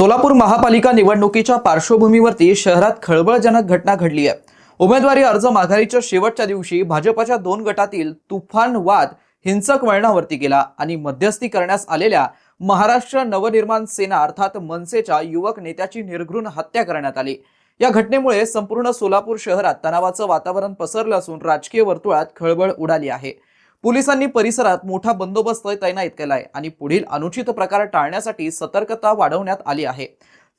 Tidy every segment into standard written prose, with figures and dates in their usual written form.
सोलापूर महापालिका निवडणुकीच्या पार्श्वभूमीवरती शहरात खळबळजनक घटना घडली आहे। उमेदवारी अर्ज माघारीच्या शेवटच्या दिवशी भाजपच्या दोन गटातील तुफान वाद हिंसक वळणावरती गेला आणि मध्यस्थी करण्यास आलेल्या महाराष्ट्र नवनिर्माण सेना अर्थात मनसेच्या युवक नेत्याची निर्घृण हत्या करण्यात आली। या घटनेमुळे संपूर्ण सोलापूर शहरात तणावाचं वातावरण पसरलं असून राजकीय वर्तुळात खळबळ उडाली आहे। पोलिसांनी परिसरात मोठा बंदोबस्त तैनात केलाय आणि पुढील अनुचित प्रकार टाळण्यासाठी सतर्कता वाढवण्यात आली आहे।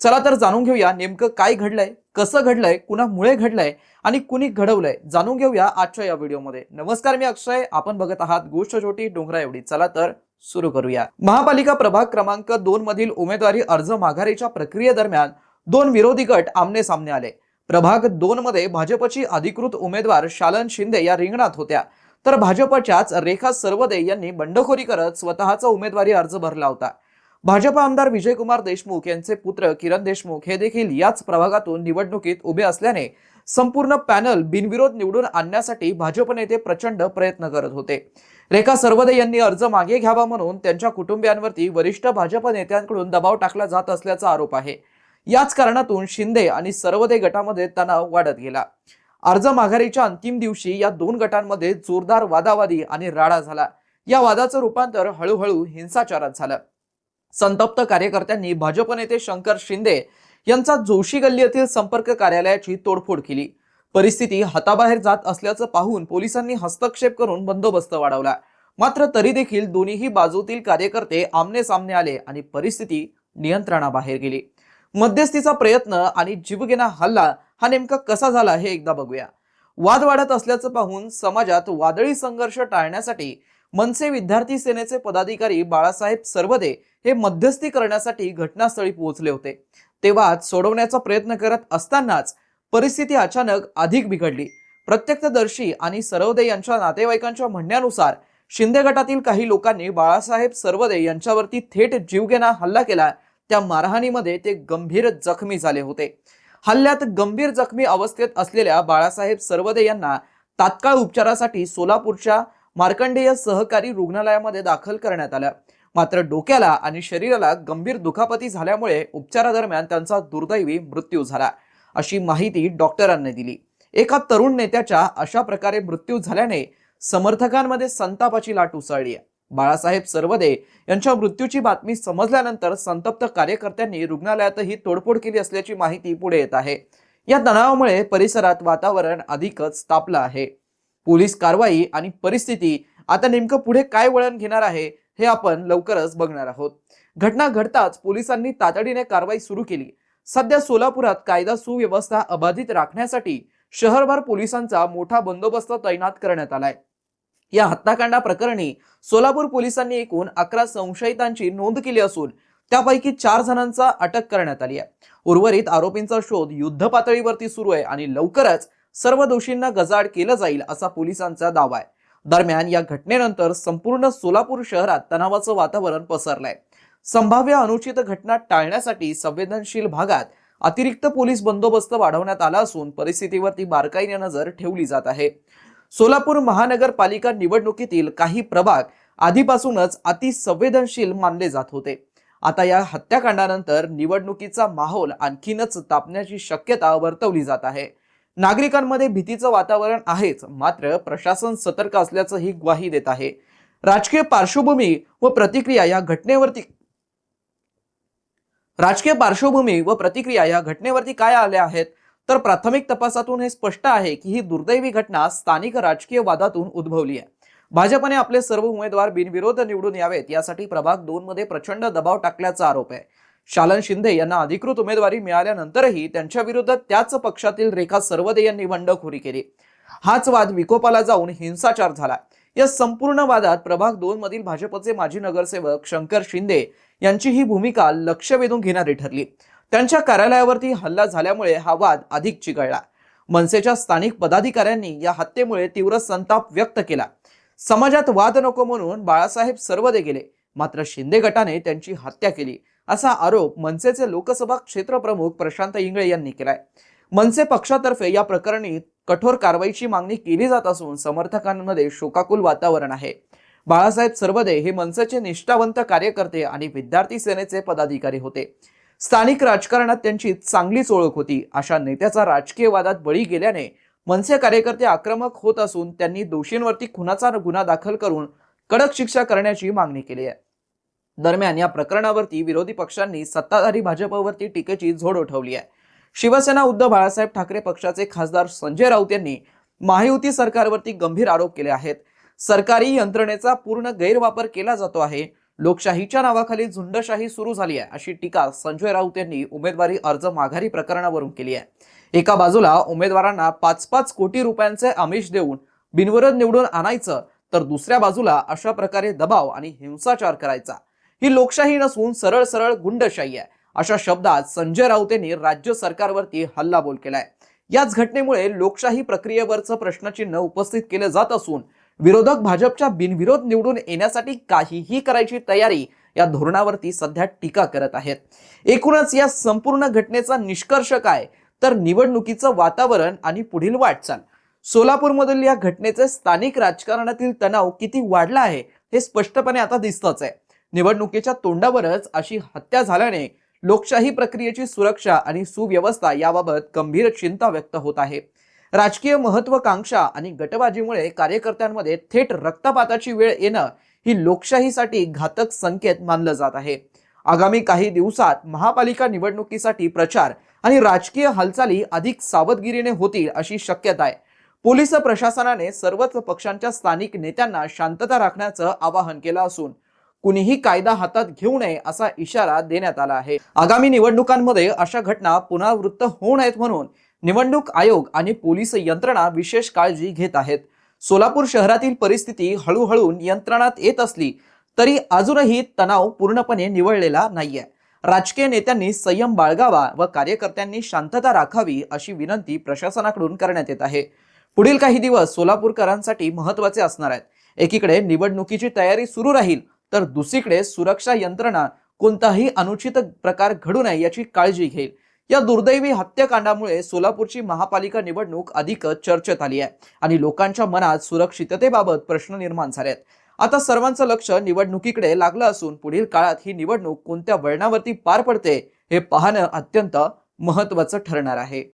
चला तर जाणून घेऊया नेमकं काय घडलंय, कसं घडलंय, कुणामुळे घडलंय आणि कुणी घडवलंय, जाणून घेऊया आजच्या या व्हिडिओमध्ये। नमस्कार, मी अक्षय, आपण बघत आहात गोष्ट छोटी डोंगरा एवढी। चला तर सुरू करूया। महापालिका प्रभाग क्रमांक 2 मधील उमेदवारी अर्ज माघारीच्या प्रक्रियेदरम्यान दोन विरोधी गट आमने सामने आले। प्रभाग 2 मध्ये भाजपची अधिकृत उमेदवार शालन शिंदे या रिंगणात होत्या, तर भाजपच्याच रेखा सरवदे यांनी बंडखोरी करत स्वतःचा उमेदवारी अर्ज भरला होता। भाजप आमदार विजयकुमार देशमुख यांचे पुत्र किरण देशमुख हे देखील याच प्रभागातून निवडणुकीत उभे असल्याने संपूर्ण पॅनल बिनविरोध निवडून आणण्यासाठी भाजप नेते प्रचंड प्रयत्न करत होते। रेखा सरवदे यांनी अर्ज मागे घ्यावा म्हणून त्यांच्या कुटुंबियांवरती वरिष्ठ भाजप नेत्यांकडून दबाव टाकला जात असल्याचा आरोप आहे। याच कारणातून शिंदे आणि सरवदे गटामध्ये तणाव वाढत गेला। अर्ज माघारीच्या अंतिम दिवशी या दोन गटांमध्ये जोरदार वादावादी आणि राडा झाला। या वादाचं रूपांतर हळूहळू हिंसाचारात झालं। संतप्त कार्यकर्त्यांनी भाजप नेते शंकर शिंदे यांचा जोशी गल्ली येथील संपर्क कार्यालयाची तोडफोड केली। परिस्थिती हाताबाहेर जात असल्याचं पाहून पोलिसांनी हस्तक्षेप करून बंदोबस्त वाढवला। मात्र तरी देखील दोन्ही बाजूतील कार्यकर्ते आमने सामने आले आणि परिस्थिती नियंत्रणाबाहेर गेली। मध्यस्थीचा प्रयत्न आणि जीवघेणा हल्ला हा नेमका कसा झाला हे एकदा बघूया। वाद वाढत असल्याचं पाहून समाजात वादळी संघर्ष टाळण्यासाठी मनसे विद्यार्थी सेनेचे पदाधिकारी बाळासाहेब सरवदे हे मध्यस्थी करण्यासाठी घटनास्थळी पोहोचले होते। ते वाद सोडवण्याचा प्रयत्न करत असतानाच परिस्थिती अचानक अधिक बिघडली। प्रत्यक्षदर्शी आणि सरवदे यांच्या नातेवाईकांच्या म्हणण्यानुसार शिंदे गटातील काही लोकांनी बाळासाहेब सरवदे यांच्यावरती थेट जीवघेणा हल्ला केला। त्या मारहाणीमध्ये ते गंभीर जखमी झाले होते। हल्ल्यात गंभीर जखमी अवस्थेत असलेल्या बाळासाहेब सरवदे यांना तात्काळ उपचारासाठी सोलापूरच्या मार्कंडेय सहकारी रुग्णालयामध्ये दाखल करण्यात आलं। मात्र डोक्याला आणि शरीराला गंभीर दुखापती झाल्यामुळे उपचारादरम्यान त्यांचा दुर्दैवी मृत्यू झाला, अशी माहिती डॉक्टरांनी दिली। एका तरुण नेत्याच्या अशा प्रकारे मृत्यू झाल्याने समर्थकांमध्ये संतापाची लाट उसळली आहे। बाळासाहेब सरवदे यांच्या मृत्यूची बातमी समजल्यानंतर संतप्त कार्यकर्त्यांनी रुग्णालयातही तोडफोड केली असल्याची माहिती पुढे येत आहे। या तणावामुळे परिसरात वातावरण अधिकच तापलं आहे। पोलीस कारवाई आणि परिस्थिती आता नेमकं पुढे काय वळण घेणार आहे हे आपण लवकरच बघणार आहोत। घटना घडताच पोलिसांनी तातडीने कारवाई सुरू केली। सध्या सोलापुरात कायदा सुव्यवस्था अबाधित राखण्यासाठी शहरभर पोलिसांचा मोठा बंदोबस्त तैनात करण्यात आलाय। या हत्याकांड प्रकरणी सोलापूर पोलिसांनी एकूण 11 संशयितांची नोंद केली असून त्यापैकी 4 जणांचा अटक करण्यात आली आहे। उर्वरित आरोपींचा शोध युद्ध पातळीवरती सुरू आहे आणि लवकरच सर्व दोषींना गजाआड केलं जाईल असा पोलिसांचा दावा आहे। दरम्यान या घटनेनंतर संपूर्ण सोलापूर शहरात तणावाचं वातावरण पसरलंय। संभाव्य अनुचित घटना टाळण्यासाठी संवेदनशील भागात अतिरिक्त पोलीस बंदोबस्त वाढवण्यात आला असून परिस्थितीवरती बारकाईने नजर ठेवली जात आहे। सोलापूर महानगरपालिका निवडणुकीतील काही प्रभाग आधीपासूनच अतिसंवेदनशील मानले जात होते। आता या हत्याकांडानंतर निवडणुकीचा माहोल आणखीनच तापण्याची शक्यता वर्तवली जात आहे। नागरिकांमध्ये भीतीचं वातावरण आहेच, मात्र प्रशासन सतर्क असल्याचं ही ग्वाही देत आहे। राजकीय पार्श्वभूमी व प्रतिक्रिया या घटनेवरती काय आल्या आहेत, तर प्राथमिक तपासातून हे स्पष्ट आहे की ही दुर्दैवी घटना स्थानिक राजकीय वादातून उद्भवली आहे। भाजपने आपले सर्व उमेदवार बिनविरोध निवडून यावेत यासाठी प्रभाग 2 मध्ये प्रचंड दबाव टाकल्याचा आरोप आहे। शालन शिंदे यांना अधिकृत उमेदवारी मिळाल्यानंतरही त्यांच्या विरोधात त्याच पक्षातील रेखा सरवदे यांनी बंडखोरी केली। हाच वाद विकोपाला जाऊन हिंसाचार झाला। या संपूर्ण वादात प्रभाग 2 मधील भाजपचे माजी नगरसेवक शंकर शिंदे यांची ही भूमिका लक्ष वेधून घेणारी ठरली। त्यांच्या कार्यालयावरती हल्ला झाल्यामुळे हा वाद अधिक चिघळला। मनसेच्या स्थानिक पदाधिकाऱ्यांनी या हत्येमुळे तीव्र संताप व्यक्त केला। समाजात वाद नको म्हणून बाळासाहेब सरवदे गेले, मात्र शिंदे गटाने त्यांची हत्या केली, असा आरोप मनसेचे लोकसभा क्षेत्र प्रमुख प्रशांत इंगळे यांनी केलाय। मनसे पक्षातर्फे या प्रकरणी कठोर कारवाईची मागणी केली जात असून समर्थकांमध्ये शोकाकुल वातावरण आहे। बाळासाहेब सरवदे हे मनसेचे निष्ठावंत कार्यकर्ते आणि विद्यार्थी सेनेचे पदाधिकारी होते। स्थानिक राजकारणात त्यांची चांगलीच ओळख होती. अशा नेत्याचा राजकीय वादात बळी गेल्याने मनसे कार्यकर्ते आक्रमक होत असून त्यांनी दोषींवरती खुनाचा गुन्हा दाखल करून कडक शिक्षा करण्याची मागणी केली आहे. दरम्यान या प्रकरणावरती विरोधी पक्षांनी सत्ताधारी भाजपवरती टीकेची झोड उठवली आहे. शिवसेना उद्धव बाळासाहेब ठाकरे पक्षाचे खासदार संजय राऊत यांनी महायुती सरकारवरती गंभीर आरोप केले आहेत. सरकारी यंत्रणेचा पूर्ण गैरवापर केला जातो आहे. लोकशाहीच्या नावाखाली झुंडशाही सुरू झाली आहे, अशी टीका संजय राऊत यांनी उमेदवारी अर्ज माघारी प्रकरणावरून केली आहे. एका बाजूला उमेदवारांना 5-5 कोटी रुपयांचे आमिष देऊन बिनविरोध निवडून आणायचं, तर दुसऱ्या बाजूला अशा प्रकारे दबाव आणि हिंसाचार करायचा. ही लोकशाही नसून सरळ सरळ गुंडशाही आहे, अशा शब्दात संजय राऊत यांनी राज्य सरकारवरती हल्लाबोल केलाय. याच घटनेमुळे लोकशाही प्रक्रियेवरचं प्रश्नचिन्ह उपस्थित केले जात असून विरोधक भाजपच्या बिनविरोध निवडून येण्यासाठी काहीही करायची तयारी या धोरणावरती सध्या टीका करत आहेत. एकूणच या संपूर्ण घटनेचा निष्कर्ष काय, तर निवडणुकीचं वातावरण आणि पुढील वाटचाल. सोलापूरमधील या घटनेचे स्थानिक राजकारणातील तणाव किती वाढला आहे हे स्पष्टपणे आता दिसतच आहे. निवडणुकीच्या तोंडावरच अशी हत्या झाल्याने लोकशाही प्रक्रियेची सुरक्षा आणि सुव्यवस्था याबाबत गंभीर चिंता व्यक्त होत आहे. राजकीय महत्वाकांक्षा आणि गटबाजीमुळे कार्यकर्त्यांमध्ये थेट रक्तपाताची वेळ येणं ही लोकशाहीसाठी घातक संकेत मानलं जात आहे. आगामी काही दिवसात महापालिका निवडणुकीसाठी प्रचार आणि राजकीय हालचाली अधिक सावधगिरीने होतील अशी शक्यता आहे. पोलीस प्रशासनाने सर्वच पक्षांच्या स्थानिक नेत्यांना शांतता राखण्याचं आवाहन केलं असून कुणीही कायदा हातात घेऊ नये असा इशारा देण्यात आला आहे. आगामी निवडणुकांमध्ये अशा घटना पुनरावृत्त होऊ नयेत म्हणून निवडणूक आयोग आणि पोलीस यंत्रणा विशेष काळजी घेत आहेत. सोलापूर शहरातील परिस्थिती हळूहळू नियंत्रणात येत असली तरी अजूनही तणाव पूर्णपणे निवळलेला नाहीये. राजकीय नेत्यांनी संयम बाळगावा व कार्यकर्त्यांनी शांतता राखावी अशी विनंती प्रशासनाकडून करण्यात येत आहे. पुढील काही दिवस सोलापूरकरांसाठी महत्त्वाचे असणार आहेत. एकीकडे निवडणुकीची तयारी सुरू राहील, तर दुसरीकडे सुरक्षा यंत्रणा कोणताही अनुचित प्रकार घडू नये याची काळजी घेईल. या दुर्दैवी हत्याकांडामुळे सोलापूरची महापालिका निवडणूक अधिक चर्चेत आली आहे आणि लोकांच्या मनात सुरक्षिततेबाबत प्रश्न निर्माण झाले आहेत. आता सर्वांचं लक्ष निवडणुकीकडे लागलं असून पुढील काळात ही निवडणूक कोणत्या वळणावरती पार पडते हे पाहणं अत्यंत महत्त्वाचं ठरणार आहे.